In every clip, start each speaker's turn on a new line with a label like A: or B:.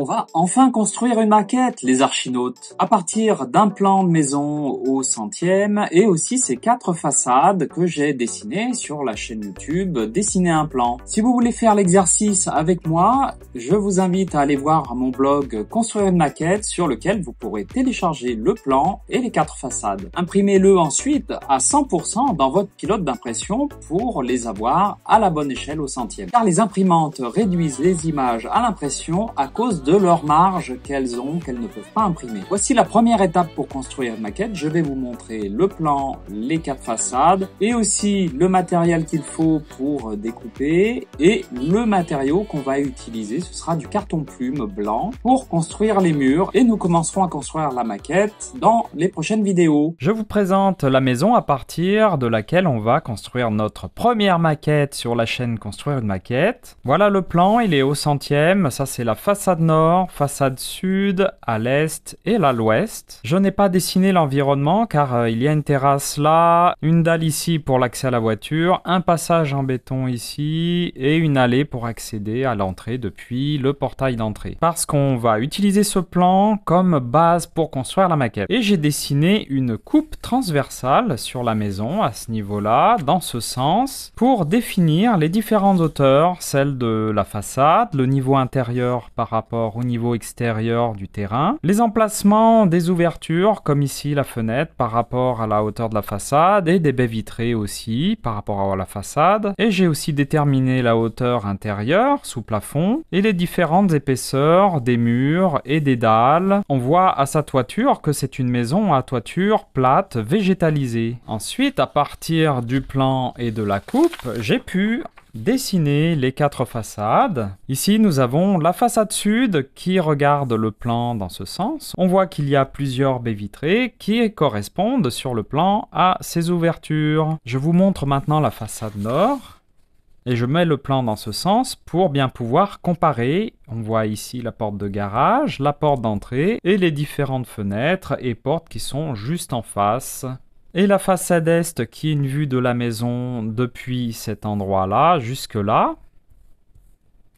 A: On va enfin construire une maquette, les archinautes, à partir d'un plan de maison au centième et aussi ces 4 façades que j'ai dessinées sur la chaîne YouTube Dessiner un plan. Si vous voulez faire l'exercice avec moi, je vous invite à aller voir mon blog Construire une maquette sur lequel vous pourrez télécharger le plan et les 4 façades. Imprimez-le ensuite à 100% dans votre pilote d'impression pour les avoir à la bonne échelle au centième. Car les imprimantes réduisent les images à l'impression à cause de leur marge qu'elles ne peuvent pas imprimer. Voici la première étape pour construire une maquette. Je vais vous montrer le plan, les 4 façades et aussi le matériel qu'il faut pour découper et le matériau qu'on va utiliser. Ce sera du carton plume blanc pour construire les murs et nous commencerons à construire la maquette dans les prochaines vidéos.
B: Je vous présente la maison à partir de laquelle on va construire notre première maquette sur la chaîne Construire une maquette. Voilà le plan, il est au centième. Ça c'est la façade nord, façade sud, à l'est et à l'ouest. Je n'ai pas dessiné l'environnement car il y a une terrasse là, une dalle ici pour l'accès à la voiture, un passage en béton ici et une allée pour accéder à l'entrée depuis le portail d'entrée. Parce qu'on va utiliser ce plan comme base pour construire la maquette. Et j'ai dessiné une coupe transversale sur la maison à ce niveau-là, dans ce sens, pour définir les différentes hauteurs, celle de la façade, le niveau intérieur par rapport au niveau extérieur du terrain, les emplacements des ouvertures, comme ici la fenêtre par rapport à la hauteur de la façade, et des baies vitrées aussi par rapport à la façade. Et j'ai aussi déterminé la hauteur intérieure sous plafond et les différentes épaisseurs des murs et des dalles. On voit à sa toiture que c'est une maison à toiture plate végétalisée. Ensuite, à partir du plan et de la coupe, j'ai pu dessiner les 4 façades. Ici, nous avons la façade sud qui regarde le plan dans ce sens. On voit qu'il y a plusieurs baies vitrées qui correspondent sur le plan à ces ouvertures. Je vous montre maintenant la façade nord. Et je mets le plan dans ce sens pour bien pouvoir comparer. On voit ici la porte de garage, la porte d'entrée et les différentes fenêtres et portes qui sont juste en face. Et la façade est qui est une vue de la maison depuis cet endroit-là jusque là.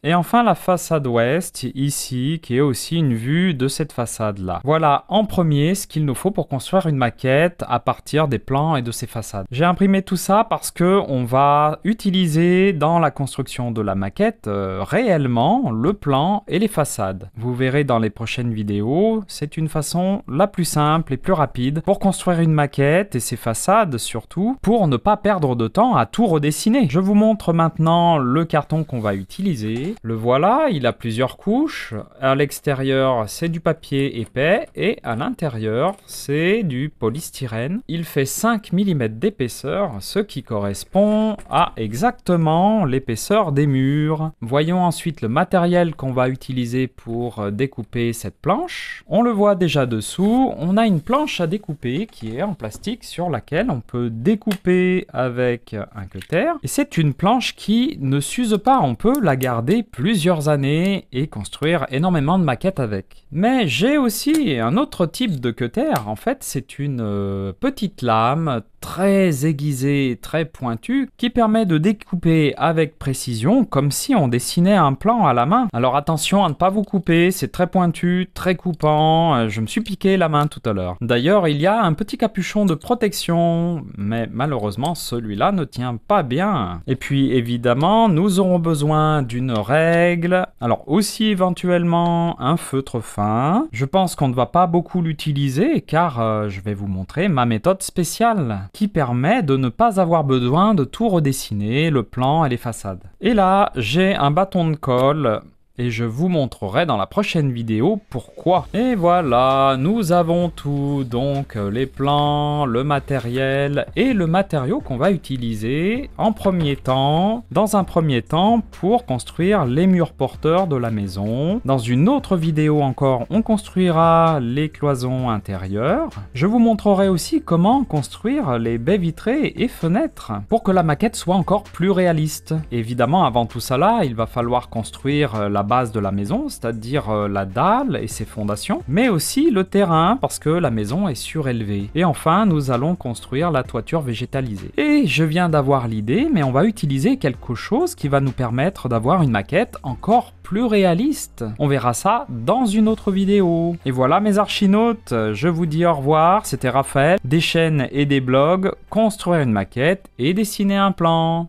B: Et enfin la façade ouest, ici, qui est aussi une vue de cette façade-là. Voilà en premier ce qu'il nous faut pour construire une maquette à partir des plans et de ces façades. J'ai imprimé tout ça parce que on va utiliser dans la construction de la maquette réellement le plan et les façades. Vous verrez dans les prochaines vidéos, c'est une façon la plus simple et plus rapide pour construire une maquette et ses façades surtout, pour ne pas perdre de temps à tout redessiner. Je vous montre maintenant le carton qu'on va utiliser. Le voilà, il a plusieurs couches. À l'extérieur, c'est du papier épais et à l'intérieur, c'est du polystyrène. Il fait 5 mm d'épaisseur, ce qui correspond à exactement l'épaisseur des murs. Voyons ensuite le matériel qu'on va utiliser pour découper cette planche. On le voit déjà dessous, on a une planche à découper qui est en plastique sur laquelle on peut découper avec un cutter. Et c'est une planche qui ne s'use pas, on peut la garder plusieurs années et construire énormément de maquettes avec. Mais j'ai aussi un autre type de cutter. En fait, c'est une petite lame très aiguisée, très pointue, qui permet de découper avec précision, comme si on dessinait un plan à la main. Alors attention à ne pas vous couper, c'est très pointu, très coupant, je me suis piqué la main tout à l'heure. D'ailleurs, il y a un petit capuchon de protection, mais malheureusement, celui-là ne tient pas bien. Et puis, évidemment, nous aurons besoin d'une règle, alors aussi éventuellement un feutre fin. Je pense qu'on ne va pas beaucoup l'utiliser, car je vais vous montrer ma méthode spéciale, qui permet de ne pas avoir besoin de tout redessiner, le plan et les façades. Et là, j'ai un bâton de colle et je vous montrerai dans la prochaine vidéo pourquoi. Et voilà, nous avons tout, donc les plans, le matériel et le matériau qu'on va utiliser en premier temps, dans un premier temps pour construire les murs porteurs de la maison. Dans une autre vidéo encore, on construira les cloisons intérieures. Je vous montrerai aussi comment construire les baies vitrées et fenêtres pour que la maquette soit encore plus réaliste. Évidemment, avant tout ça là, il va falloir construire la base de la maison, c'est-à-dire la dalle et ses fondations, mais aussi le terrain parce que la maison est surélevée. Et enfin, nous allons construire la toiture végétalisée. Et je viens d'avoir l'idée, mais on va utiliser quelque chose qui va nous permettre d'avoir une maquette encore plus réaliste. On verra ça dans une autre vidéo. Et voilà mes archinautes, je vous dis au revoir, c'était Raphaël, des chaînes et des blogs, construire une maquette et dessiner un plan.